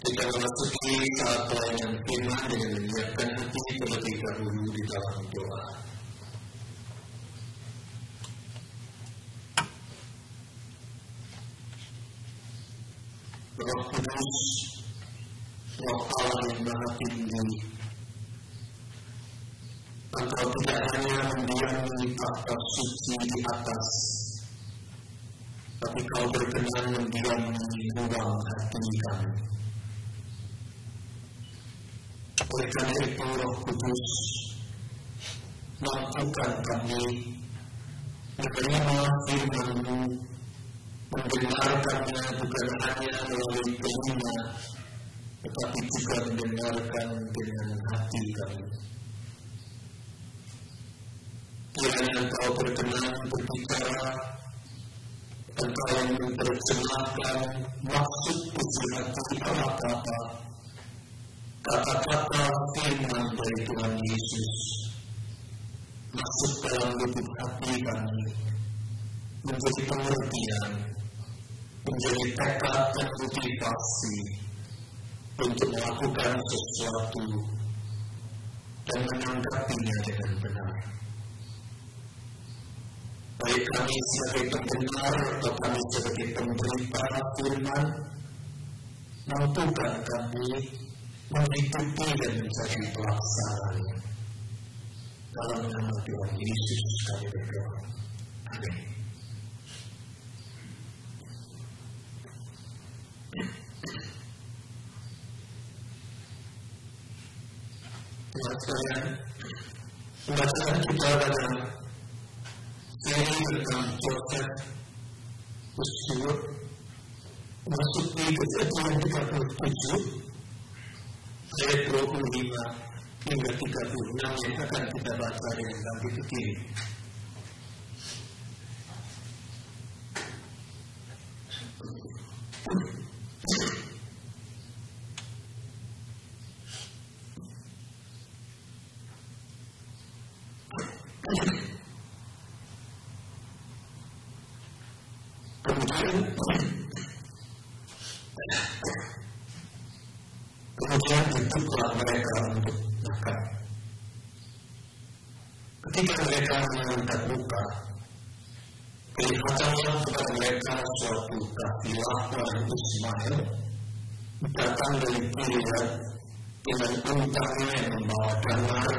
Kita memasuki saat pelayanan firman dengan menyiapkan hati terlebih dahulu di dalam doa. Roh Kudus, Roh Allah yang Maha Tinggi, Engkau tidak hanya mendiami tahta suci di atas, tapi Kau berkenan mendiami ruang hati kami. Oleh karena itu, Roh Kudus, mampukan kami menerima firman-Mu, mendengarkannya bukan hanya melalui telinga, tetapi juga mendengarkan dengan hati kami. Kiranya Engkau berkenan berbicara, Engkau yang menerjemahkan maksud isi hati kata-kata firman dari Tuhan Yesus masuk dalam lubuk hati kami, menjadi pengertian, menjadi tekad dan motivasi untuk melakukan sesuatu dan menanggapinya dengan benar. Baik kami sebagai pendengar atau kami sebagai pemberita firman, mampukan kami mengikuti dan menjadi pelaksananya. Dalam nama Tuhan Yesus kami berdoa. Amin. Teman sekalian, pembacaan kita pada seri tentang Joseph Usur memasuki Kejadian 37 ayat 25 hingga 36 yang akan kita baca dengan kaki ke kiri. Kemudian ditutup mereka untuk makan. Ketika mereka mengangkat muka, kelihatanlah kepada mereka suatu kafilah orang Ismail datang dari Gilead dengan untangnya yang membawa damar,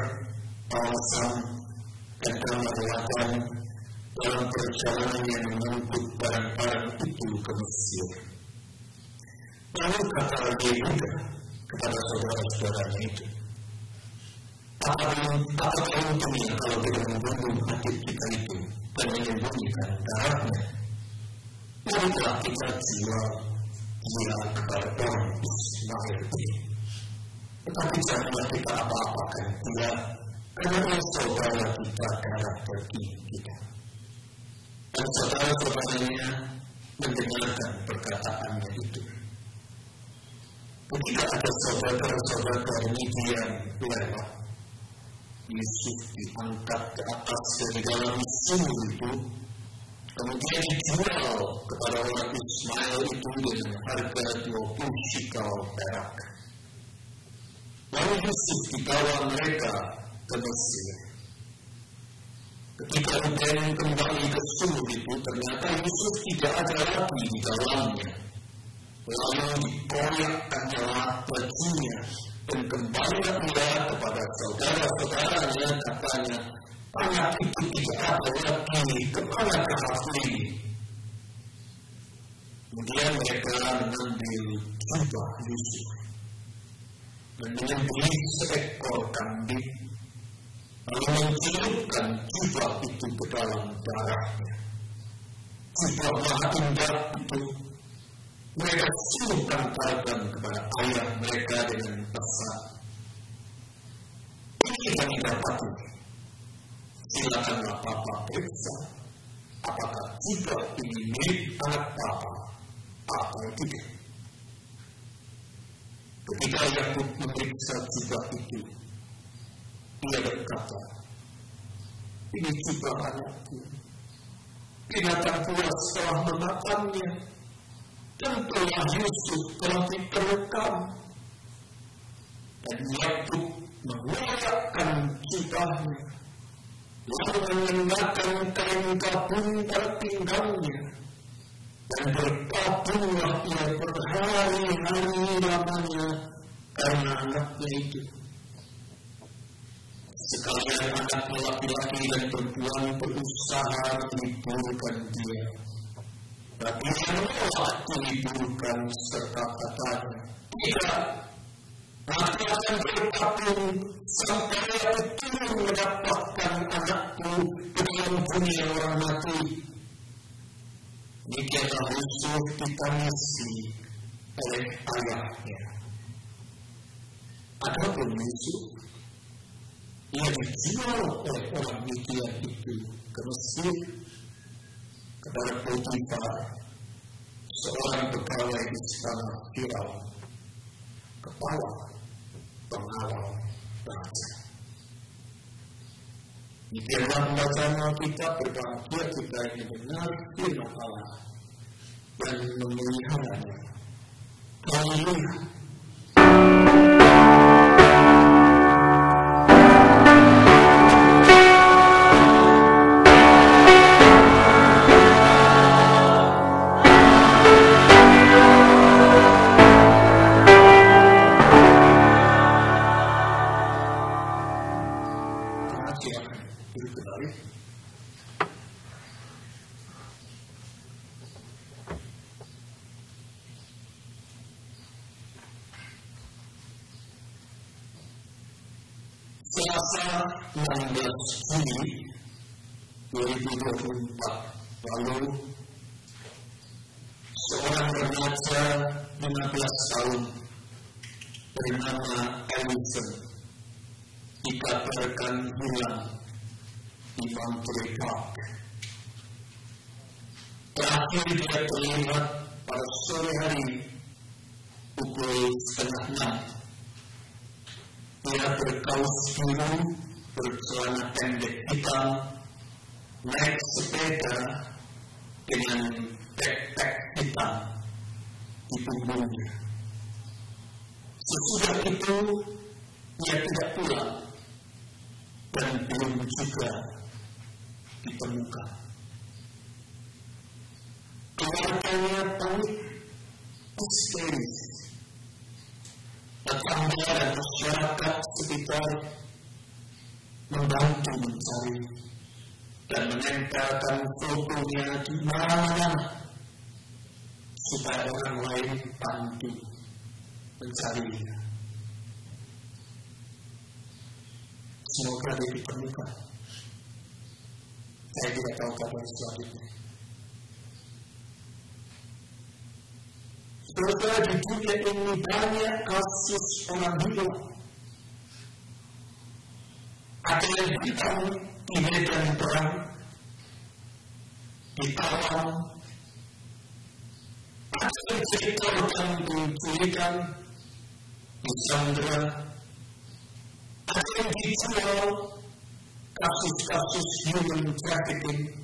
balsam, dan damar ladang dalam perjalanan yang mengangkut barang-barang itu ke Mesir. Lalu kata Yehuda kepada saudara-saudaranya itu, apakah untungnya kalau kita membunuh adik kita itu dan menyembunyikan darahnya? Marilah kita jual dia kepada orang Ismail ini. Tetapi janganlah kita apa-apakan dia, karena dia saudara kita, darah daging kita. Dan saudara-saudaranya mendengarkan perkataannya itu. Ketika ada saudara-saudara Midian lewat, Yusuf diangkat ke atas dari dalam sumur itu, kemudian dijual kepada orang Ismail itu dengan harga 20 shekel perak. Lalu Yusuf dibawa mereka ke Mesir. Ketika Ruben kembali ke sumur itu, ternyata Yusuf tidak ada lagi di dalamnya. Lalu dikoyakkannya bajunya dan kembalilah ia kepada saudara-saudaranya, katanya, anak itu tidak ada lagi, kemana kafir? Kemudian mereka mengambil jubah Yusuf dan menyembelih seekor kambing, lalu mencelupkan jubah itu ke dalam darahnya. Jubah maha indah itu mereka suruhkan kepada ayah mereka dengan pesan, ini kami dapati, silakanlah Papa periksa apakah jubah ini milik anak Papa atau tidak. Ketika Yakub memeriksa jubah itu, dia berkata, ini jubah anakku, binatang buas telah memakannya. tentulah Yusuf telah diterkam dan Yakub mengoyakkan jubahnya lalu mengenakan kain gabung pada pinggangnya dan berkabunglah ia berhari-hari lamanya karena anaknya itu. Sekalian anaknya laki-laki dan perempuan berusaha meliburkan dia, tapi dia menolak diliburkan serta katanya, tidak, aku akan berkabung sampai aku turun mendapatkan anakku dengan bumi orang mati. Demikianlah Yusuf ditangisi oleh ayahnya. Adapun Yusuf, ia dijual oleh orang Midian itu ke Mesir kepada Potifar, seorang pegawai di istana Firaun, kepala pengawal raja. Demikianlah pembacaan Alkitab. Berbahagia kita yang mendengar firman Allah dan memeliharanya. Haleluya. Selasa 16 Juni 2024 lalu, seorang remaja 15 tahun bernama Ellison dikabarkan hilang di Monterey Park. Terakhir dia terlihat pada sore hari pukul 5:30. Dia berkaus biru, bercelana pendek hitam, naik sepeda dengan backpack hitam di punggungnya. Sesudah itu, dia tidak pulang dan belum juga ditemukan. Keluarganya panik, histeris. Tetangga dan masyarakat sekitar membantu mencari dan menempelkan fotonya di mana-mana supaya orang lain bantu mencarinya. Semoga dia ditemukan. Saya tidak tahu kabar selanjutnya. Saudara, di dunia ini banyak kasus orang hilang. Ada yang hilang di medan perang, ditawan, ada yang diceritakan diculikan, disandera, ada yang dijual, kasus-kasus human trafficking,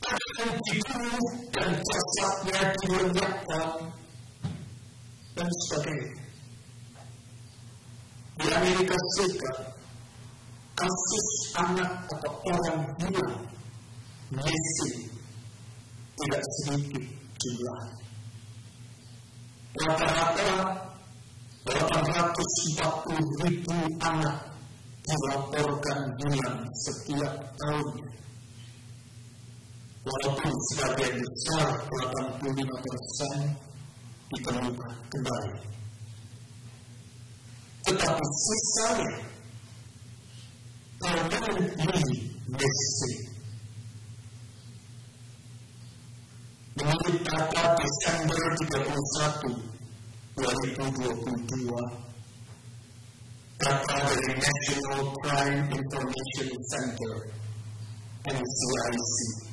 ada yang dibunuh dan jasadnya dilenyapkan, dan sebagainya. Di Amerika Serikat, kasus anak atau orang hilang, missing, tidak sedikit jumlah. Rata-rata 840.000 anak dilaporkan hilang setiap tahunnya. Walaupun sebagian besar 85% ditemukan kembali, tetapi sisanya permanently missing. Menurut data Desember 31, 2022, data dari National Crime Information Center (NCIC),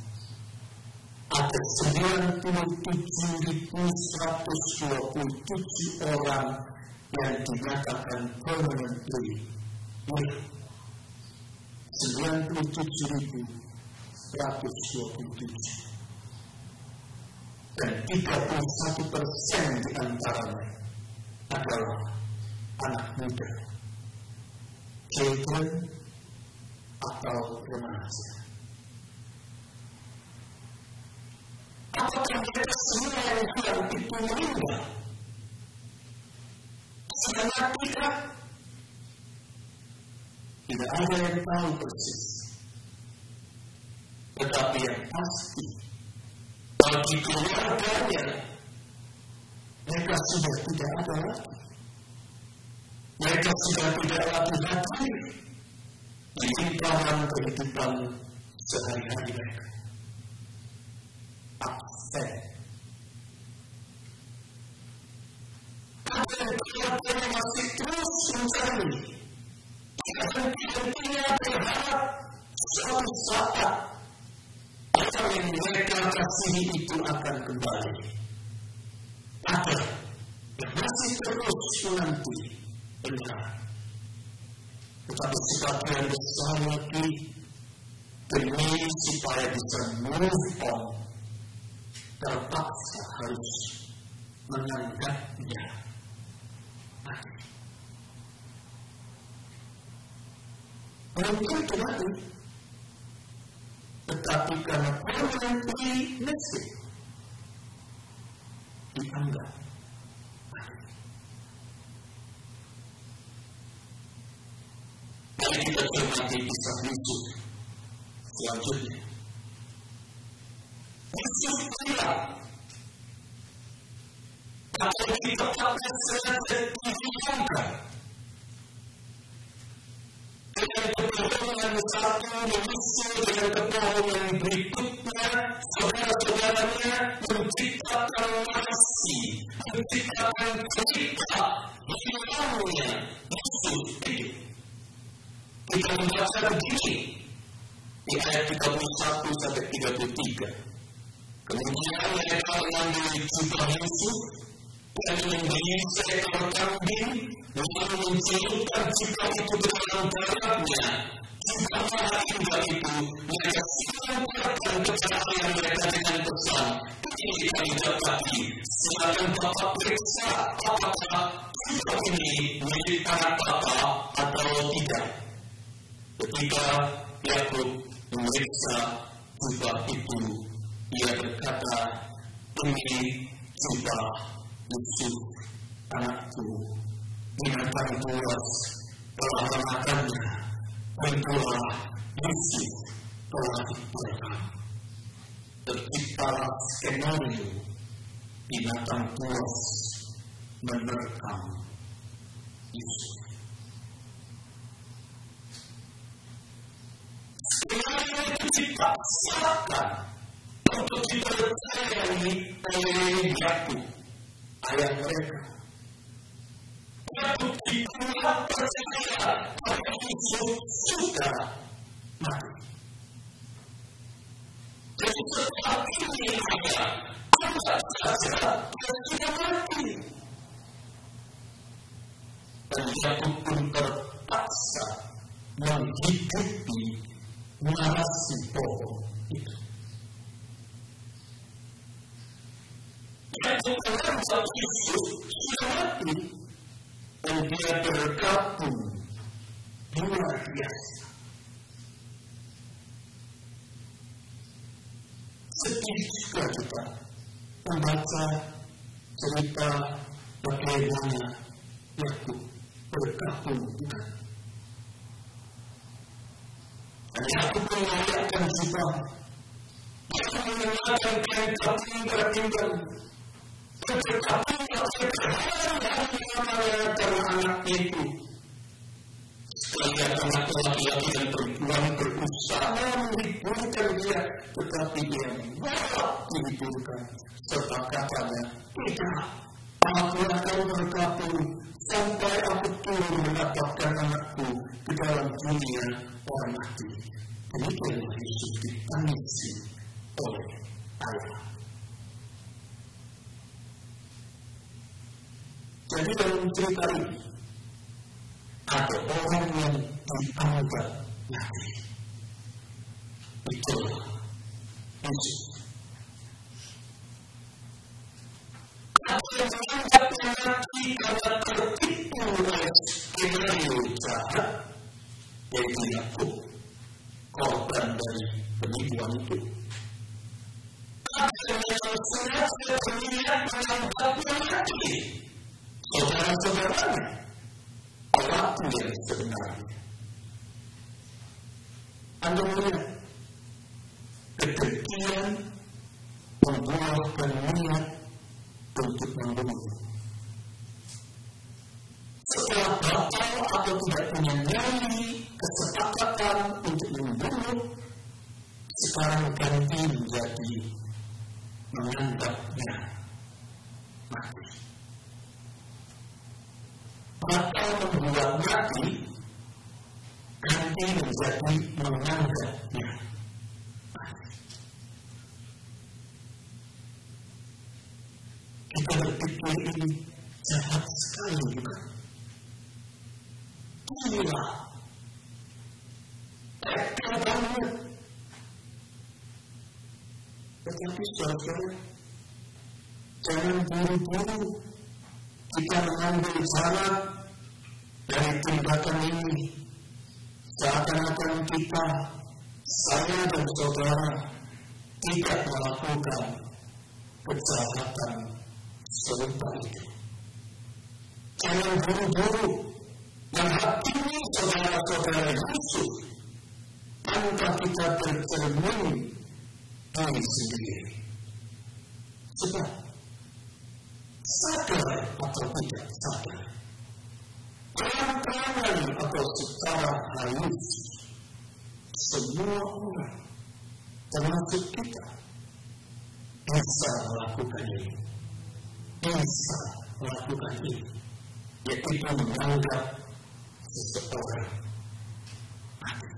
ada 97.127 orang yang dinyatakan permanently hilang. 97.127. Dan 31% di antaranya adalah anak muda, children atau remaja. Apakah mereka semua yang hilang itu meninggal? Sudah tidak? Tidak ada yang tahu persis. Tetapi yang pasti, bagi keluarganya, mereka sudah tidak ada lagi. Mereka sudah tidak lagi hadir di lingkaran kehidupan sehari-hari mereka. Absen. Dan keluarganya masih terus mencari. Henti-hentinya berharap suatu saat orang yang mereka kasihi itu akan kembali. Ada yang masih terus menanti benar. Tetapi sebagian besar lagi demi supaya bisa move on, terpaksa harus menganggapnya mati. Mungkin itu mati, tetapi karena permanently missing, dianggap mati. Mari kita cermati kisah Yusuf selanjutnya. Yusuf bilang, apa yang ditempatkan sengaja dihilangkan dengan kebohongan satu menyusul dengan kebohongan berikutnya, saudara-saudaranya menciptakan narasi, menciptakan cerita hilangnya Yusuf itu. Kita membaca begini di ayat 31 sampai 33. Kemudian mereka mengambil jubah Yusuf dan memberi seekor kambing, lalu mencelupkan jubah itu ke dalam darahnya. Jubah yang indah itu mereka silamkan kepada ayah mereka dengan pesan, ini kami dapati, silakan Bapak periksa apakah jubah ini milik anak Bapak atau tidak. Ketika Yakub memeriksa jubah itu, ia berkata, ini jubah Yusuf, anakku, binatang buas telah memakannya, dan telah Yusuf telah dipelihara. Terciptalah skenario binatang buas menerkam Yusuf. Skenario itu dipaksakan untuk dipercayai oleh Yakub, ayah mereka. Yakub dibuat percaya bahwa Yusuf sudah mati. Jadi setelah ini ayah, anggap saja dia sudah mati. Dan Yakub pun terpaksa menghidupi narasi bohong itu. Yakub menganggap Yusuf sudah mati, dan dia bergabung luar biasa. Sedih juga kita membaca cerita bagaimana Yakub bergabung juga. Dan Yakub mengenakan jubah, Yakub mengenakan kain kambing berpinggang, dan berkabunglah berhari-hari karena anak itu. Sekalian anak laki-laki dan perempuan berusaha menghiburkan dia, tetapi dia malah dihiburkan. Serta katanya, tidak, aku akan bergabung sampai aku turun mendapatkan anakku ke dalam dunia orang mati. Demikianlah Yusuf ditangisi oleh ayah. Jadi dalam cerita ini ada orang yang dianggap mati. Itulah Yusuf. yang menganggapnya mati karena tertipu oleh skenario jahat yaitu Yakub, korban dari penipuan itu. Ada yang sengaja berniat menganggapnya mati saudara-saudaranya pelaku yang sebenarnya. Anda melihat kedengkian membuahkan niat untuk membunuh. Setelah batal atau tidak punya nyali kesepakatan untuk membunuh, sekarang ganti menjadi menganggapnya mati. Batal membuat mati ganti menjadi menganggapnya mati. Kita berpikir ini jahat sekali juga. Gila. Teka banget. Tetapi saudara, jangan buru-buru kita mengambil jalan dari tindakan ini. Seakan-akan kita, saya dan saudara, tidak melakukan kejahatan serupa itu. Jangan buru-buru menghakimi saudara-saudara Yusuf tanpa kita bercermin diri sendiri. Sebab sadar atau tidak sadar, pelan-pelan atau secara halus, semua orang termasuk kita bisa melakukan ini. Bisa melakukan ini, yaitu menganggap seseorang mati.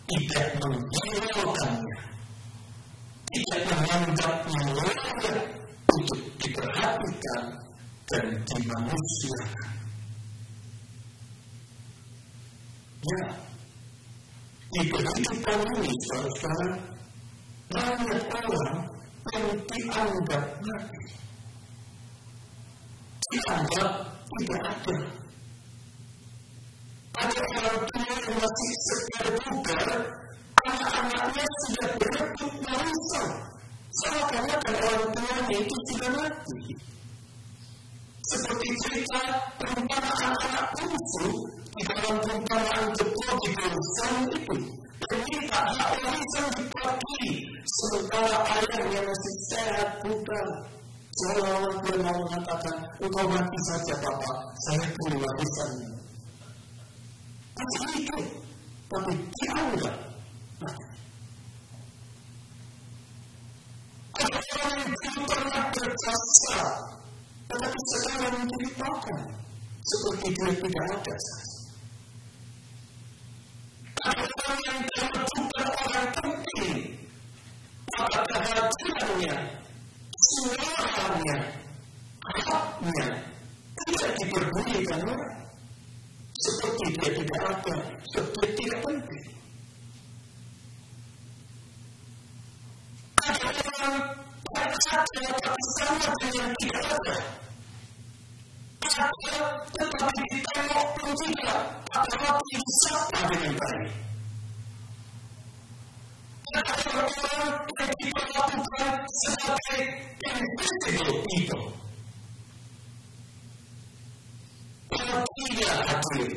Tidak menghiraukannya, tidak menganggapnya layak untuk diperhatikan dan dimanusiakan. Ya, di kehidupan ini, saudara, banyak orang yang dianggap mati, dianggap tidak ada. Ada orang tua yang masih segar bugar, anak-anaknya sudah berebut warisan, seakan-akan orang tuanya itu sudah mati. Seperti cerita perumpamaan anak bungsu di dalam perumpamaan ketua di Goshen itu, yang minta hak warisan dibagi, sementara ayahnya masih sehat bugar. Seolah-olah dia mau mengatakan, engkau mati saja Bapak, saya perlu warisanmu. Masih hidup, tapi dianggap mati. Ada orang yang belum pernah berjasa, tetapi sekarang menceritakan seperti dia tidak ada. Ada orang yang dalam bukan orang penting, maka kehadirannya, suaranya, haknya tidak diperdulikan orang. Seperti dia tidak ada, seperti tidak penting. Ada orang yang ada tapi sama dengan tidak ada. Ada tetapi ditengok pun tidak, apalagi disapa dengan baik. Ada orang yang diperlakukan sebagai invisible people. Orang tidak hadir,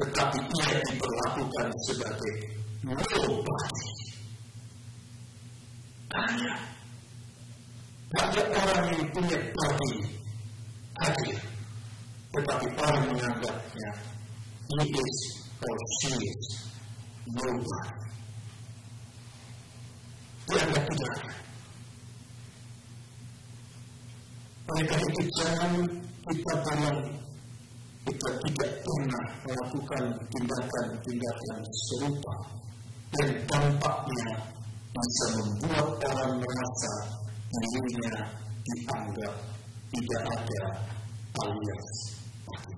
tetapi ia diperlakukan sebagai nobody. Banyak orang yang punya body hadir, tetapi orang menganggapnya he is or she is nobody. Dianggap tidak ada. Oleh karena itu jangan kita bilang kita tidak pernah melakukan tindakan-tindakan serupa dan dampaknya bisa membuat orang merasa dirinya dianggap tidak ada alias mati.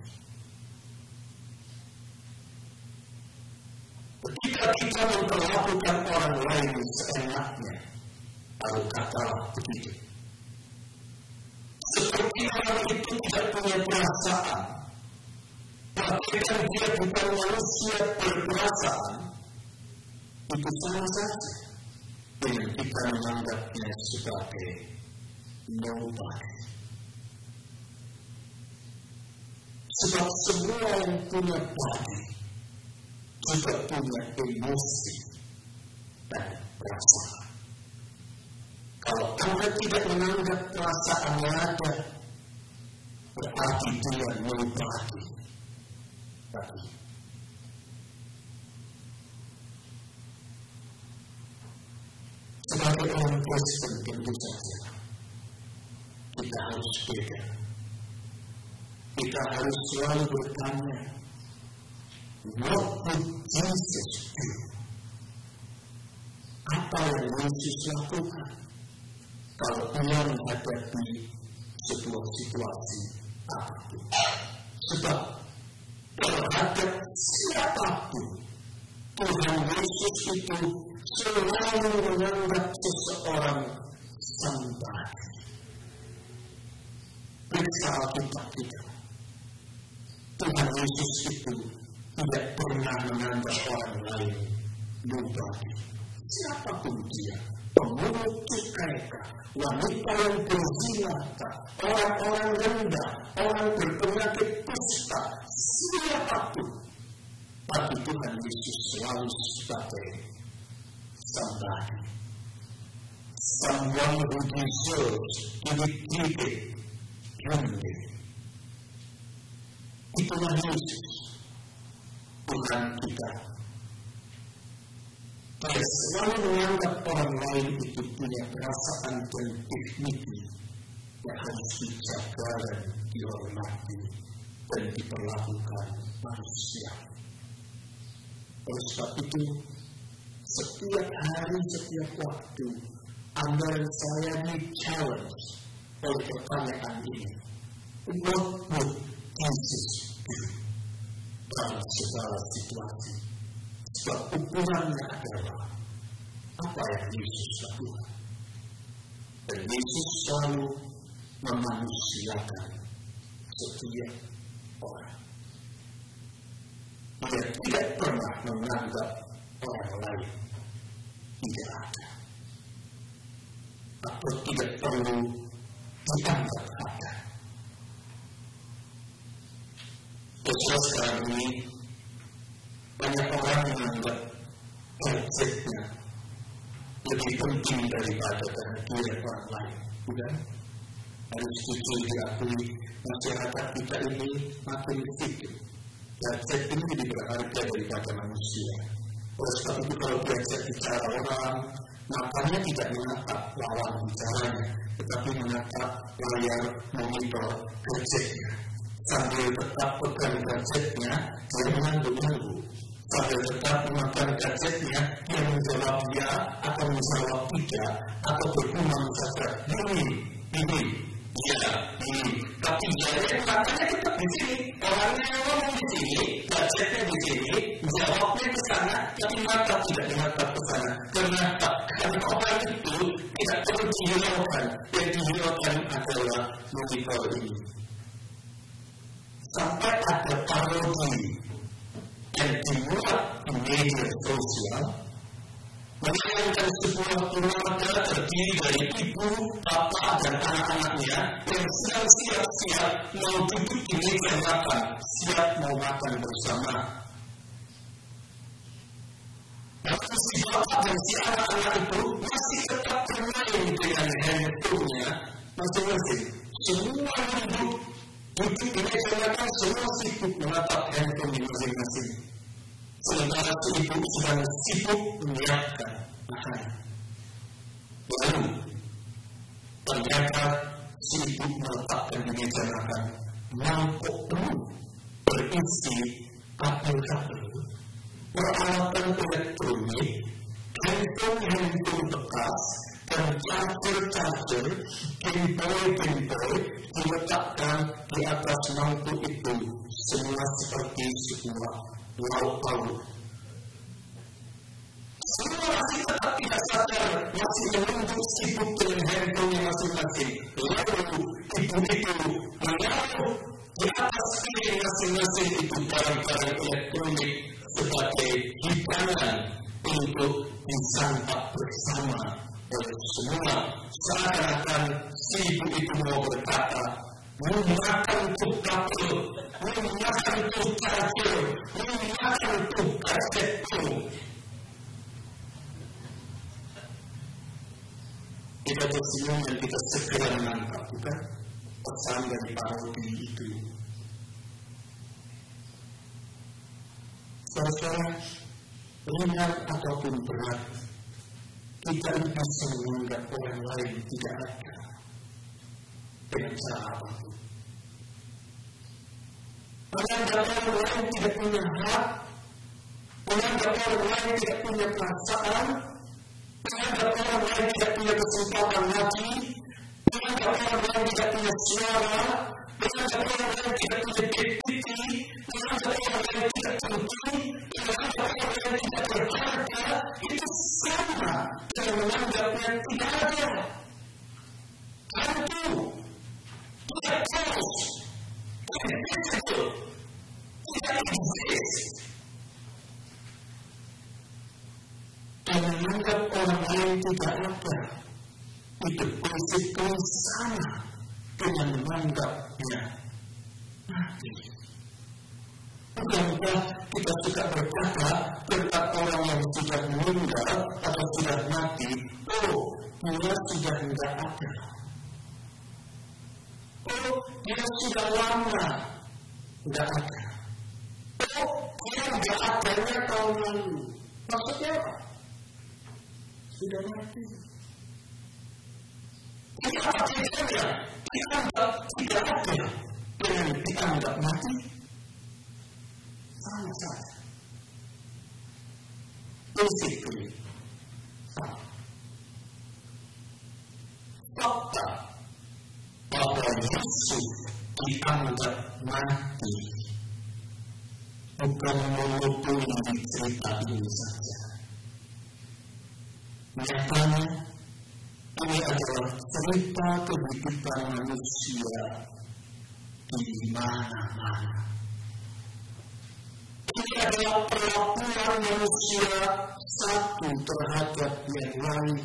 Ketika kita memperlakukan orang lain seenaknya, lalu katalah begitu, orang itu tidak punya perasaan, bahkan dia bukan manusia berperasaan, itu sama saja dengan kita menganggapnya sebagai nobody. Sebab semua yang punya body juga punya emosi dan perasaan. Kalau Anda tidak menganggap perasaannya ada, berarti dia nobody bagi. Sebagai orang Kristen tentu saja kita harus beda. Kita harus selalu bertanya, what would Jesus do? Apa yang Yesus lakukan kalau ia menghadapi sebuah situasi apapun? Sebab terhadap siapapun, Tuhan Yesus itu selalu menganggap seseorang somebody. Periksa Alkitab kita. Tuhan Yesus itu tidak pernah menganggap orang lain nobody. Siapapun dia, pemungut cukai, wanita yang berzina, orang-orang rendah, orang berpenyakit kusta, siapapun, bagi Tuhan Yesus selalu sebagai somebody, someone who deserves to be treated humanly. Itulah Yesus, Tuhan kita. Dia selalu menganggap orang lain itu punya perasaan dan dignity yang harus dijaga dan dihormati dan diperlakukan manusia. Oleh sebab itu, setiap hari, setiap waktu, Anda dan saya di-challenge oleh pertanyaan ini. What would Jesus do dalam segala situasi? Sebab ukurannya adalah apa yang Yesus lakukan. Dan Yesus selalu memanusiakan setiap orang. Dia tidak pernah menganggap orang lain tidak ada atau tidak perlu dianggap ada. Terus sekarang ini banyak orang menganggap gadgetnya lebih penting daripada kehadiran orang lain, bukan? Harus jujur diakui, masyarakat kita ini makin sedikit. Gadget ini lebih berharga daripada manusia. Oleh sebab itu kalau gadget bicara orang, makanya tidak menatap lawan bicaranya, tetapi menatap layar monitor gadgetnya. Sambil tetap pegang gadgetnya, dia menanggung-nanggung. Sambil tetap memakan gadgetnya, dia menjawab ya atau menjawab tidak, atau bergumam saja, ini, ya, ini. Tapi jadinya makanya tetap di sini, orangnya ngomong di sini, gadgetnya di sini, jawabnya ke sana, tapi mata tidak menatap ke sana. Kenapa? Karena orang itu tidak perlu dihiraukan, yang dihiraukan adalah monitor ini. Sampai ada parodi yang dimuat di media sosial menayangkan sebuah keluarga terdiri dari ibu, bapak, dan anak-anaknya yang sedang siap-siap mau duduk di meja makan, siap mau makan bersama. Namun si bapak dan si anak-anak itu masih tetap bermain dengan handphone-nya masing-masing. Semua duduk di meja makan, semua sibuk menatap handphone masing-masing. Sementara si ibu sedang sibuk menyiapkan makanan. Lalu, ternyata si ibu meletakkan di meja makan mangkok penuh berisi kabel-kabel, peralatan elektronik, handphone bekas, dan charger, Game-Boy diletakkan di atas mangkuk itu, semua seperti sebuah lauk-lauk. Semua masih tetap tidak sadar, masih menunggu sibuk dengan handphone masing-masing. Lalu ibu begitu menaruh di atas piring masing-masing itu barang-barang elektronik sebagai hidangan untuk disantap bersama oleh semua. Seakan-akan si ibu itu mau berkata, makan tuh kabel, makan tuh charger, makan tuh kaset tuh. Kita tersenyum dan kita segera menangkap, bukan? Pesan dari parodi itu. Saudara, ringan ataupun berat, kita bisa menganggap orang lain tidak ada dengan cara apapun. Menganggap orang lain tidak punya hak, menganggap orang lain tidak punya perasaan, menganggap orang lain tidak punya kesempatan lagi, menganggap orang lain tidak punya suara, menganggap orang lain tidak punya deputi, menganggap orang lain tidak penting, menganggap orang lain tidak berharga, itu sama dengan menganggapnya tidak ada. Hantu, tidak terus, tidak visible, tidak exist. Dan menganggap orang lain tidak ada, itu basically sama dengan menganggapnya mati. Bukankah kita suka berkata tentang orang yang sudah meninggal atau sudah mati, oh, dia sudah tidak ada. Oh, dia sudah lama tidak ada. Oh, dia tidak adanya tahun lalu. Maksudnya apa? Sudah mati. Ini apa bedanya? Dianggap tidak ada dengan dianggap mati? Sama saja. Basically, sama. Fakta bahwa Yesus dianggap mati bukan monopoli cerita ini saja. Nyatanya, ini adalah cerita kehidupan manusia di mana-mana. Ini adalah perlakuan manusia satu terhadap yang lain.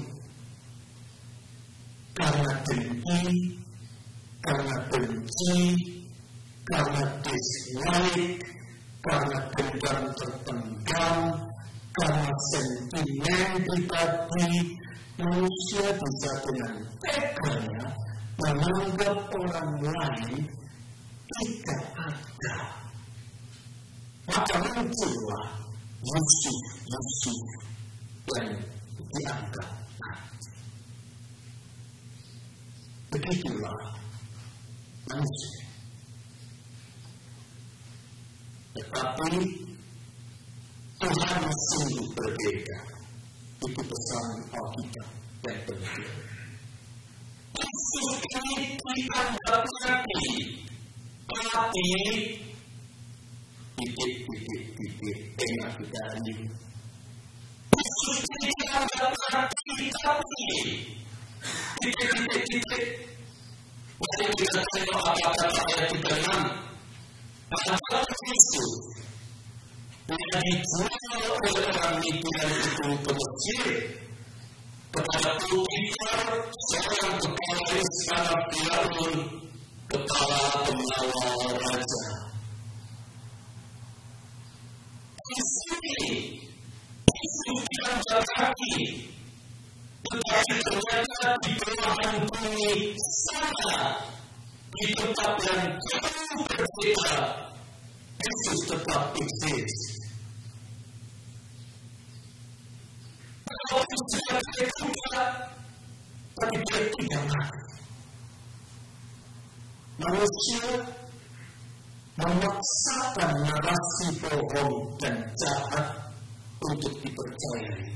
Karena dengki, karena benci, karena dislike, karena dendam terpendam, karena sentimen pribadi, manusia bisa dengan teganya menganggap orang lain tidak ada. Maka muncullah Yusuf yang dianggap mati. Begitulah manusia. Tetapi Tuhan sungguh berbeda. Itu pesan Alkitab yang penting. Yesus ini dianggap mati. Mati titik tengah kita ini. Yesus ini dianggap mati tapi titik. Mari kita tengok apa kata ayat 36. Maka Yesus dia dijual oleh orang Midian itu ke Mesir kepada Potifar, seorang kepala istana Firaun, kepala pengawal raja. Di sini Yesus dianggap mati, tetapi ternyata di belahan bumi sana, di tempat yang jauh berbeda, Yesus tetap eksis. Kalau sudah juga, tapi dia tidak mati. Manusia memaksakan narasi bohong dan jahat untuk dipercayai.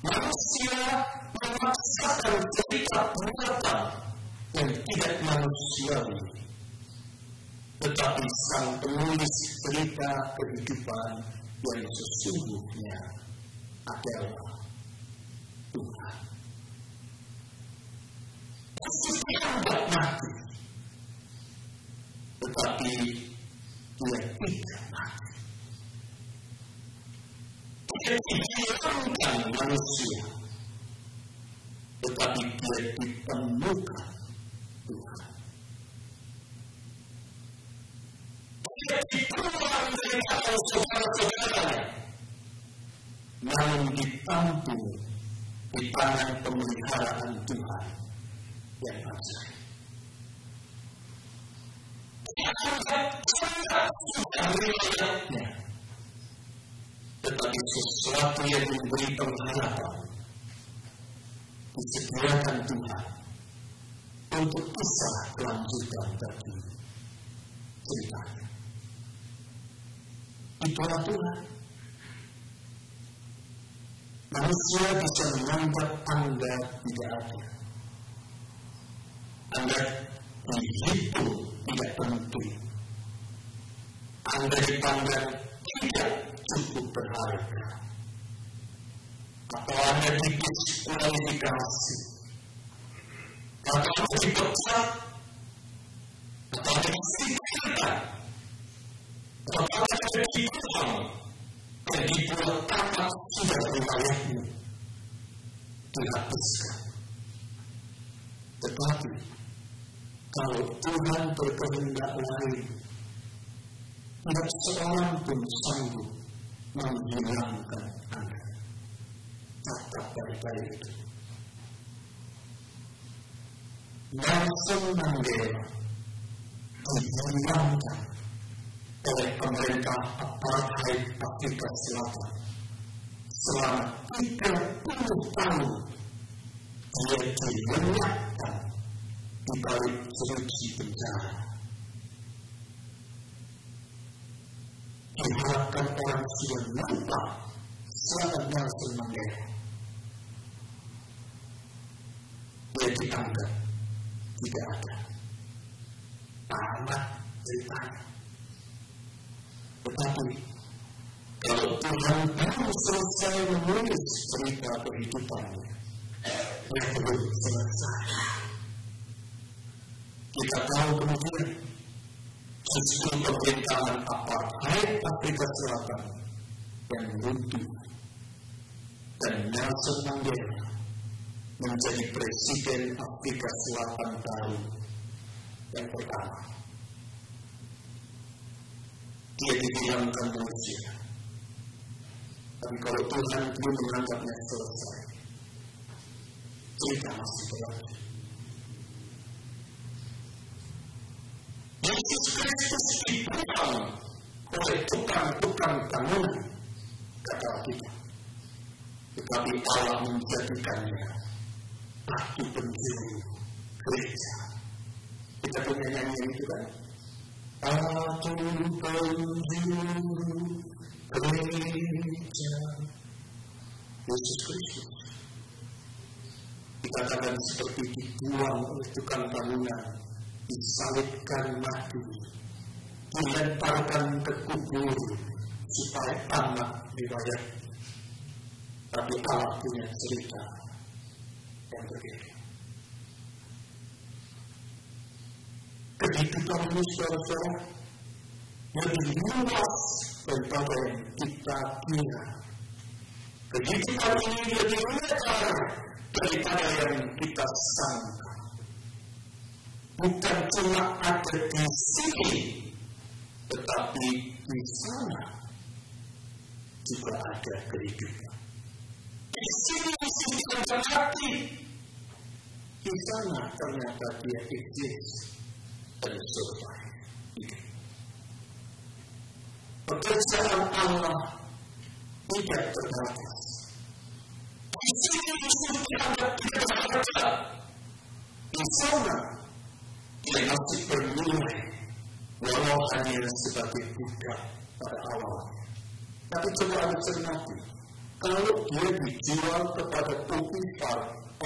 Manusia memaksakan cerita buatan yang tidak manusiawi. Tetapi sang penulis cerita kehidupan yang sesungguhnya adalah Tuhan. dianggap mati. Tetapi dia tidak mati. Dia dihilangkan manusia. Tetapi dia ditemukan Tuhan. Dia dikeluarkan dari akal saudara-saudaranya. Namun ditampung di tangan pemeliharaan Tuhan yang ajaib. Dia anggap sudah riwayatnya. Tetapi sesuatu yang memberi pengharapan disediakan Tuhan untuk kisah kelanjutan bagi ceritanya. Itulah Tuhan. Manusia bisa menganggap Anda tidak ada. Anda dihitung tidak penting. Anda dipandang tidak cukup berharga. Atau Anda didiskualifikasi. Atau Anda dipecat. Atau Anda disingkirkan. Atau Anda dikurang. Dan dibuat tamat sudah riwayatmu dihapuskan. Tetapi kalau Tuhan berkehendak lain, tidak seorang pun sanggup menghilangkan Anda. Catat baik-baik itu. Nelson Mandela dihilangkan oleh pemerintah apartheid Afrika Selatan selama 30 tahun. Dia dilenyapkan di balik jeruji penjara. Diharapkan orang sudah lupa selama Nelson Mandela. Dia dianggap tidak ada. Tamat ceritanya. Tetapi kalau Tuhan belum selesai menulis cerita kehidupannya, dia belum selesai. Kita tahu kemudian justru pemerintahan apartheid Afrika Selatan yang runtuh dan Nelson Mandela menjadi presiden Afrika Selatan baru yang pertama. Dia dihilangkan manusia. Tapi kalau Tuhan belum menganggapnya selesai, cerita masih berlanjut. Yesus Kristus dibuang oleh tukang-tukang bangunan, kata kita. Tetapi Allah menjadikannya batu penjuru gereja. Kita punya nyanyian itu kan? Batu penjuru gereja Yesus Kristus. Dikatakan seperti dibuang oleh tukang bangunan, disalibkan mati, dilemparkan ke kubur supaya tamat riwayat. Tapi Allah punya cerita yang berbeda. Kehidupan ini saudara-saudara lebih luas daripada yang kita kira. Kehidupan ini lebih lebar daripada yang kita sangka. Bukan cuma ada di sini, tetapi di sana juga ada kehidupan. Di sini ada mati, di sana ternyata dia exist dan survive. Pekerjaan Allah tidak terbatas. Di sini ada tidak berharga. Di sana dia masih bernilai, walau hanya sebagai budak pada awal. Tapi coba Anda cermati, kalau dia dijual kepada Potifar,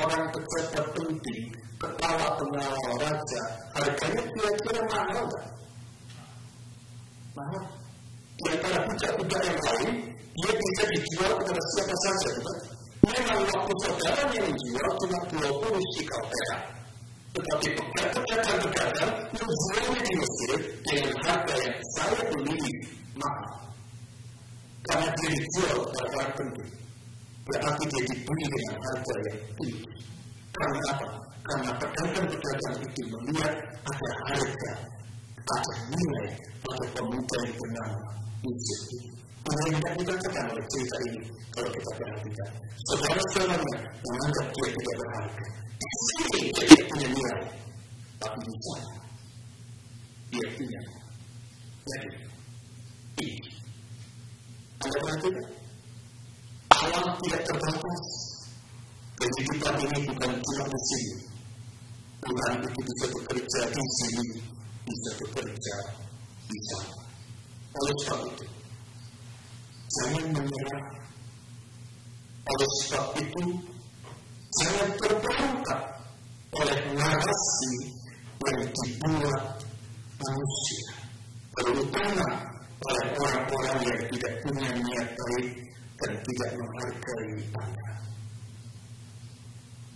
orang pejabat penting, kepala pengawal raja, harganya kira-kira mahal tak? Mahal. Di antara budak-budak yang lain, dia bisa dijual kepada siapa saja. Memang waktu saudaranya menjual cuma 20 shikal perak. Tetapi pedagang menjualnya di Mesir dengan harga yang saya beli mahal. Karena dia dijual pada orang penting. Berarti dia dibeli dengan harga yang tinggi. Karena apa? Karena pedagang-pedagang itu melihat ada harga, ada nilai pada pemuda yang bernama Yusuf ini. Ini yang dikatakan oleh cerita ini kalau kita perhatikan. Saudara-saudaranya menganggap dia tidak berharga. Di sini dia tidak punya nilai, tapi di sana dia punya nilai tinggi. Anda perhatikan? Alam tidak terbatas. Kehidupan ini bukan cuma di sini. Tuhan itu bisa bekerja di sini, bisa bekerja di sana. Oleh sebab itu, jangan menyerah. Oleh sebab itu, jangan terperangkap oleh narasi yang dibuat manusia, terutama oleh orang-orang yang tidak punya niat baik dan tidak menghargai Anda.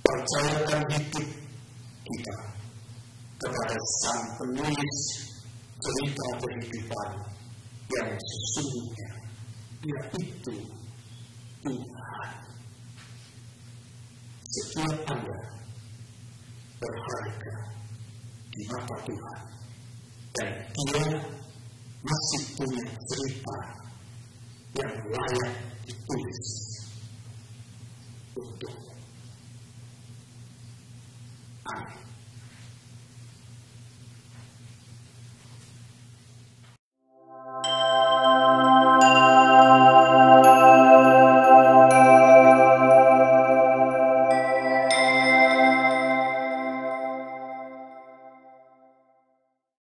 Percayakan hidup kita kepada Sang Penulis cerita kehidupan yang sesungguhnya yaitu Tuhan. Setiap Anda berharga di mata Tuhan dan Dia masih punya cerita yang layak